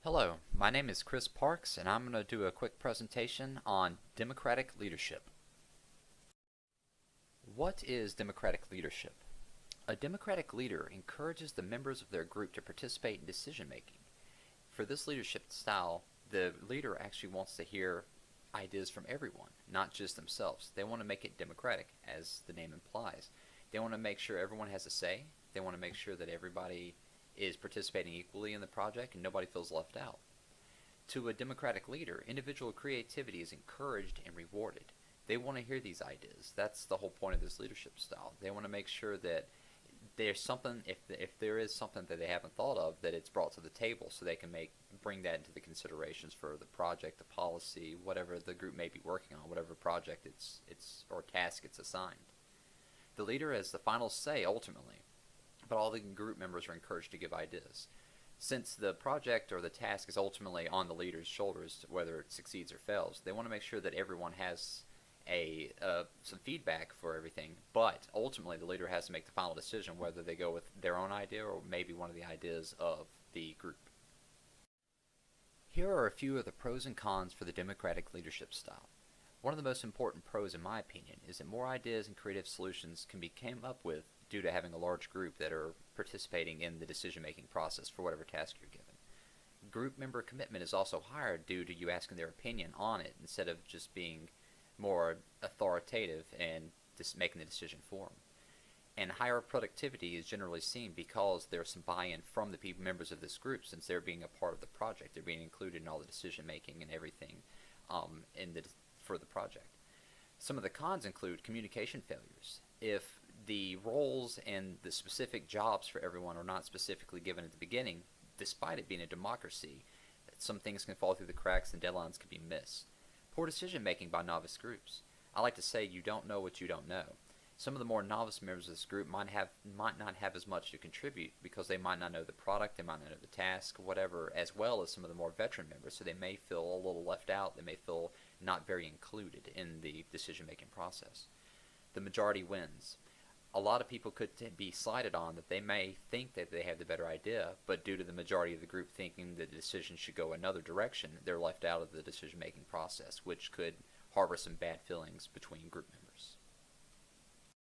Hello, my name is Chris Parks, and I'm going to do a quick presentation on democratic leadership. What is democratic leadership? A democratic leader encourages the members of their group to participate in decision making. For this leadership style, the leader actually wants to hear ideas from everyone, not just themselves. They want to make it democratic, as the name implies. They want to make sure everyone has a say. They want to make sure that everybody is participating equally in the project and nobody feels left out. To a democratic leader, individual creativity is encouraged and rewarded. They want to hear these ideas. That's the whole point of this leadership style. They want to make sure that there's something, if there is something that they haven't thought of, that it's brought to the table so they can bring that into the considerations for the project, the policy, whatever the group may be working on, whatever project or task it's assigned. The leader has the final say ultimately, but all the group members are encouraged to give ideas. Since the project or the task is ultimately on the leader's shoulders, whether it succeeds or fails, they want to make sure that everyone has some feedback for everything, but ultimately the leader has to make the final decision whether they go with their own idea or maybe one of the ideas of the group. Here are a few of the pros and cons for the democratic leadership style. One of the most important pros, in my opinion, is that more ideas and creative solutions can be came up with due to having a large group that are participating in the decision-making process for whatever task you're given. Group member commitment is also higher due to you asking their opinion on it instead of just being more authoritative and just making the decision for them. And higher productivity is generally seen because there's some buy-in from the members of this group, since they're being a part of the project. They're being included in all the decision-making and everything for the project. Some of the cons include communication failures. If the roles and the specific jobs for everyone are not specifically given at the beginning, despite it being a democracy, some things can fall through the cracks and deadlines can be missed. Poor decision making by novice groups. I like to say you don't know what you don't know. Some of the more novice members of this group might not have as much to contribute because they might not know the product, they might not know the task, whatever, as well as some of the more veteran members, so they may feel a little left out, they may feel not very included in the decision making process. The majority wins. A lot of people could be slighted on that they may think that they have the better idea, but due to the majority of the group thinking the decision should go another direction, they're left out of the decision-making process, which could harbor some bad feelings between group members.